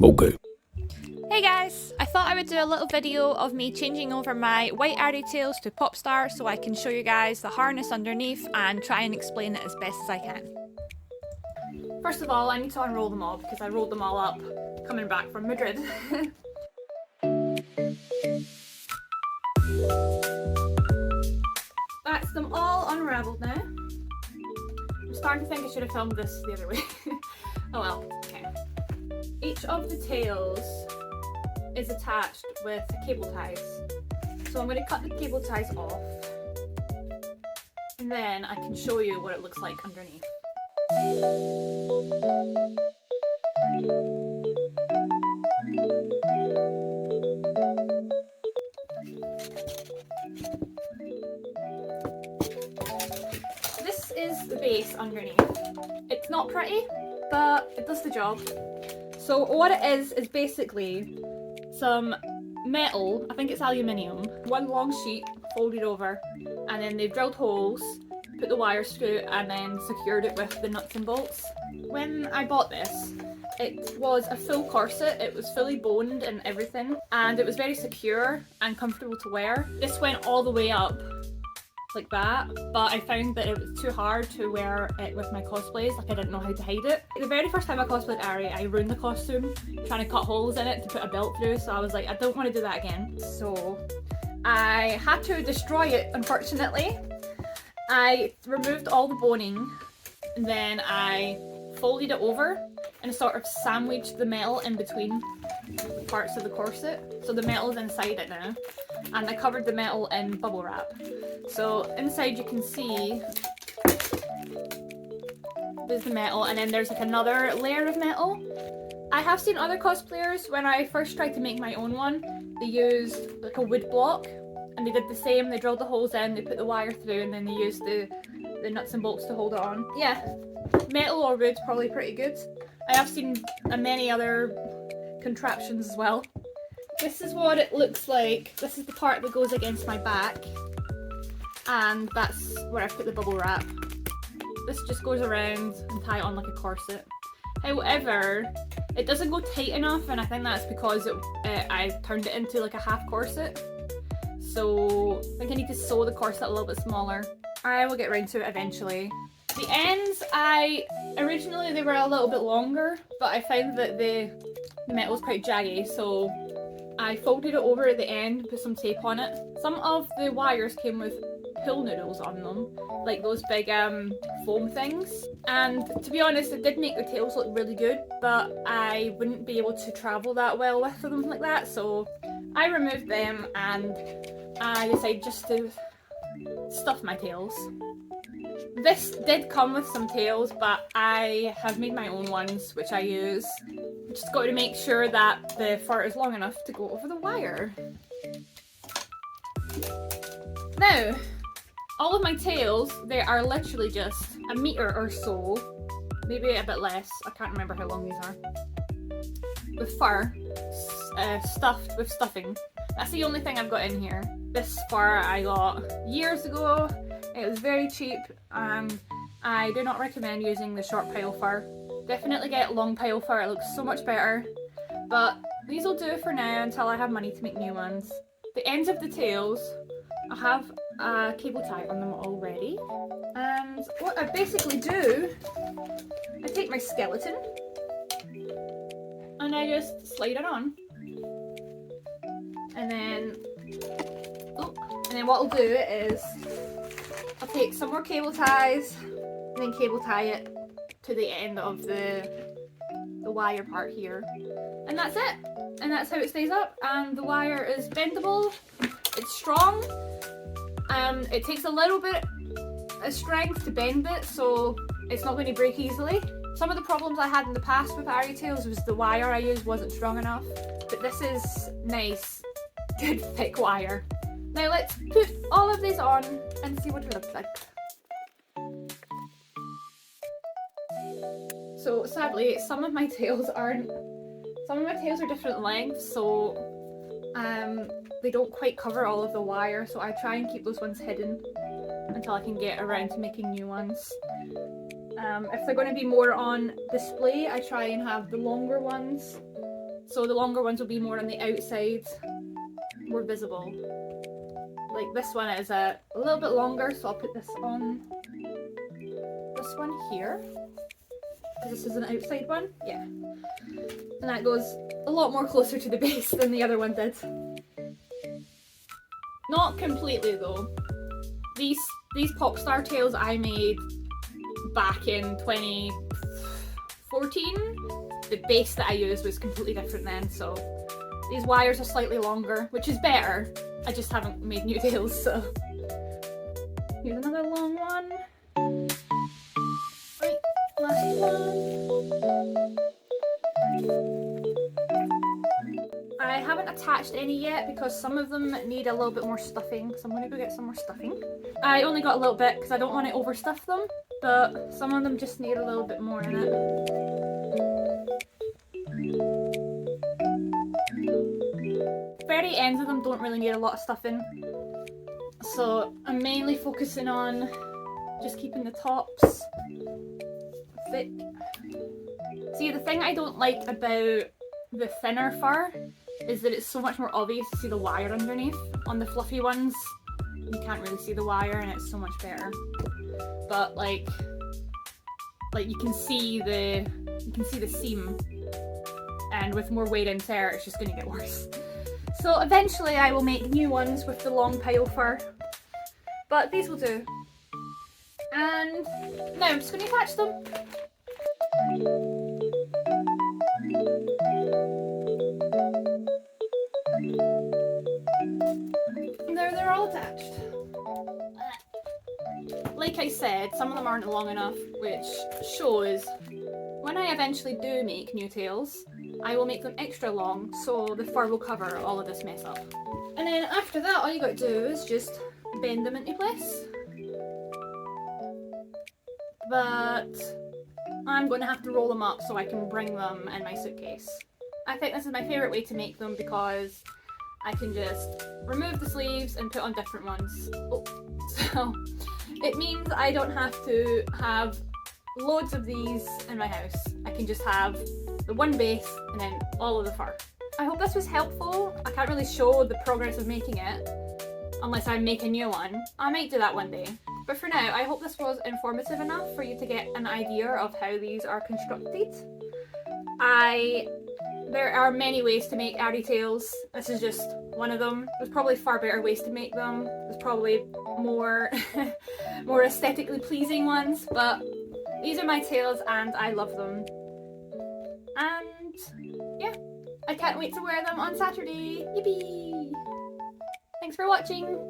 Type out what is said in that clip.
Okay. Hey guys! I thought I would do a little video of me changing over my white Ahri Tails to Popstar so I can show you guys the harness underneath and try and explain it as best as I can. First of all, I need to unroll them all because I rolled them all up coming back from Madrid. That's them all unraveled now. I'm starting to think I should have filmed this the other way. Oh well, okay. Each of the tails is attached with cable ties. So I'm going to cut the cable ties off and then I can show you what it looks like underneath. This is the base underneath. It's not pretty, but it does the job. So what it is basically some metal, I think it's aluminium, one long sheet folded over, and then they've drilled holes, put the wires through, and then secured it with the nuts and bolts. When I bought this, it was a full corset, it was fully boned and everything, and it was very secure and comfortable to wear. This went all the way up like that, but I found that it was too hard to wear it with my cosplays, like I didn't know how to hide it. The very first time I cosplayed Ahri, I ruined the costume trying to cut holes in it to put a belt through, so I was like, I don't want to do that again. So I had to destroy it, unfortunately. I removed all the boning and then I folded it over and sort of sandwiched the metal in between parts of the corset. So the metal's inside it now, and I covered the metal in bubble wrap. So inside you can see there's the metal, and then there's like another layer of metal. I have seen other cosplayers, when I first tried to make my own one, they used like a wood block and they did the same. They drilled the holes in, they put the wire through, and then they used the nuts and bolts to hold it on. Yeah, metal or wood's probably pretty good. I have seen many other contraptions as well. This is what it looks like. This is the part that goes against my back, and that's where I put the bubble wrap. This just goes around and tie it on like a corset. However, it doesn't go tight enough, and I think that's because I turned it into like a half corset. So I think I need to sew the corset a little bit smaller. I will get around to it eventually. The ends, originally they were a little bit longer, but I found that the metal was quite jaggy, so I folded it over at the end, put some tape on it. Some of the wires came with pool noodles on them, like those big foam things. And to be honest, it did make the tails look really good, but I wouldn't be able to travel that well with them like that, so I removed them and I decided just to stuff my tails. This did come with some tails, but I have made my own ones, which I use. Just got to make sure that the fur is long enough to go over the wire. Now, all of my tails, they are literally just a metre or so, maybe a bit less, I can't remember how long these are, with fur, stuffed with stuffing. That's the only thing I've got in here. This fur I got years ago. It was very cheap, and I do not recommend using the short pile fur. Definitely get long pile fur, it looks so much better. But these will do for now until I have money to make new ones. The ends of the tails, I have a cable tie on them already. And what I basically do, I take my skeleton and I just slide it on. And then what I'll do is I'll take some more cable ties and then cable tie it to the end of the wire part here. And that's it. And that's how it stays up. And the wire is bendable. It's strong. It takes a little bit of strength to bend it, so it's not going to break easily. Some of the problems I had in the past with Ahri Tails was the wire I used wasn't strong enough. But this is nice, good thick wire. Now let's put all of these on and see what it looks like. So sadly, some of my tails are different lengths, so they don't quite cover all of the wire, so I try and keep those ones hidden until I can get around to making new ones. If they're going to be more on display, I try and have the longer ones So the longer ones will be more on the outside, more visible. Like this one is a little bit longer, so I'll put this on this one here. Because this is an outside one, yeah. And that goes a lot more closer to the base than the other one did. Not completely though. These Popstar tails I made back in 2014. The base that I used was completely different then, so these wires are slightly longer, which is better. I just haven't made new tails, so. Here's another long one. Right, last one. I haven't attached any yet because some of them need a little bit more stuffing, so I'm going to go get some more stuffing. I only got a little bit because I don't want to overstuff them, but some of them just need a little bit more in it. Very ends of them don't really need a lot of stuffing, so I'm mainly focusing on just keeping the tops thick. See, the thing I don't like about the thinner fur is that it's so much more obvious to see the wire underneath. On the fluffy ones, you can't really see the wire and it's so much better. But like you can see the seam, and with more weight and tear, it's just gonna get worse. So eventually I will make new ones with the long pile fur, but these will do. And now I'm just gonna attach them. There, they're all attached. Like I said, some of them aren't long enough, which shows when I eventually do make new tails, I will make them extra long so the fur will cover all of this mess up. And then after that, all you gotta do is just bend them into place. But I'm going to have to roll them up so I can bring them in my suitcase. I think this is my favourite way to make them because I can just remove the sleeves and put on different ones. Oh. So it means I don't have to have loads of these in my house. I can just have the one base and then all of the fur. I hope this was helpful. I can't really show the progress of making it unless I make a new one. I might do that one day. But for now, I hope this was informative enough for you to get an idea of how these are constructed. There are many ways to make Ahri tails. This is just one of them. There's probably far better ways to make them. There's probably more, more aesthetically pleasing ones, but these are my tails and I love them. And yeah, I can't wait to wear them on Saturday. Yippee! Thanks for watching!